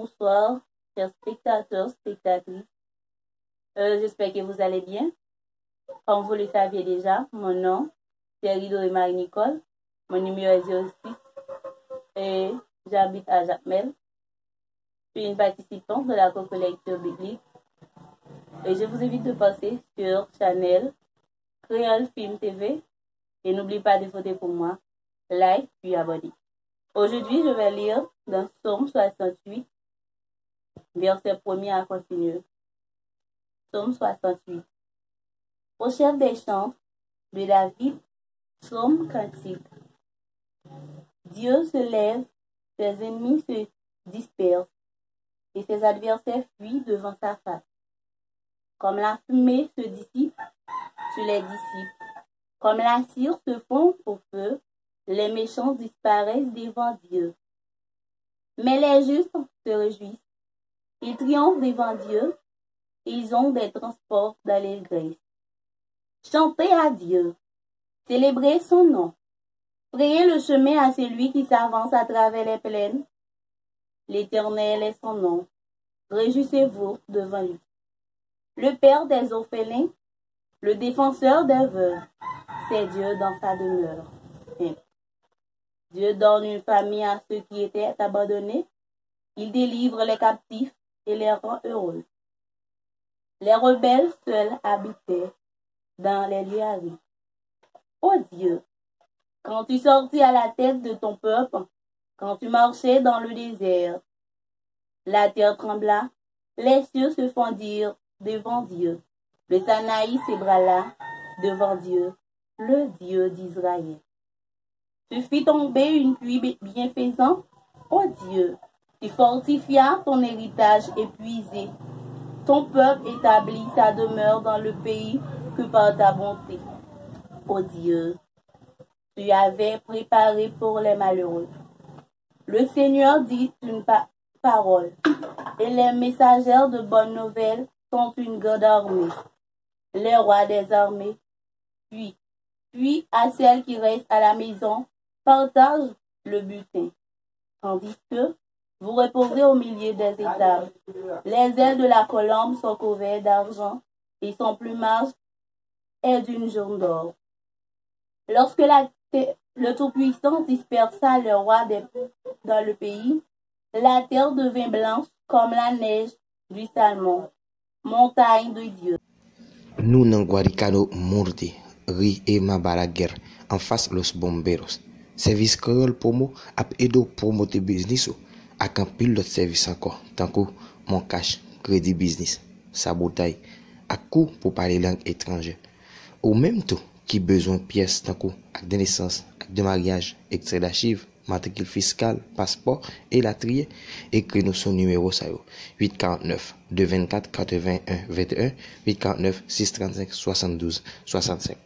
Bonsoir, chers spectateurs, spectatrices. J'espère que vous allez bien. Comme vous le saviez déjà, mon nom, c'est Rido et Marie-Nicole. Mon numéro est 06 et j'habite à Jacmel. Je suis une participante de la co-collecture biblique et je vous invite de passer sur Channel Créole Film TV et n'oubliez pas de voter pour moi, like puis abonner. Aujourd'hui, je vais lire dans Psaume 68, verset 1er à continuer. Psaume 68. Au chef des chants de David, psaume cantique. Dieu se lève, ses ennemis se dispersent et ses adversaires fuient devant sa face. Comme la fumée se dissipe sur les disciples, comme la cire se fond au feu, les méchants disparaissent devant Dieu. Mais les justes se réjouissent, ils triomphent devant Dieu, ils ont des transports d'allégresse. Chantez à Dieu, célébrez son nom, frayez le chemin à celui qui s'avance à travers les plaines. L'Éternel est son nom, réjouissez-vous devant lui. Le Père des orphelins, le défenseur des veuves, c'est Dieu dans sa demeure. Dieu donne une famille à ceux qui étaient abandonnés, il délivre les captifs et les rend heureux. Les rebelles seuls habitaient dans les lieux arides. Ô Dieu, quand tu sortis à la tête de ton peuple, quand tu marchais dans le désert, la terre trembla, les cieux se fendirent devant Dieu. Le Sinaï s'ébranla devant Dieu, le Dieu d'Israël. Tu fis tomber une pluie bienfaisante, ô Dieu, tu fortifias ton héritage épuisé. Ton peuple établit sa demeure dans le pays que par ta bonté. Ô Dieu, tu avais préparé pour les malheureux. Le Seigneur dit une parole, et les messagères de bonnes nouvelles sont une grande armée. Les rois des armées, puis à celles qui restent à la maison, partagent le butin, tandis que vous reposez au milieu des étables. Les ailes de la colombe sont couvertes d'argent et son plumage est d'une jaune d'or. Lorsque le Tout-Puissant dispersa le roi dans le pays, la terre devint blanche comme la neige du Salmon, montagne de Dieu. Nous n'en Guaricano Mourde, Ri et Mabalaguer, en face los bomberos. Service créole promo ap edo promote business ak un pile d'autres services encore, tant que mon cash, crédit business, sabotage, à coût pour parler langue étrangère. Ou même tout qui besoin pièces tant que ak de naissance, ak de mariage, extrait d'archives, matricule fiscal, passeport et la trier, écris-nous son numéro ça 849 224 81 21 849 635 72 65.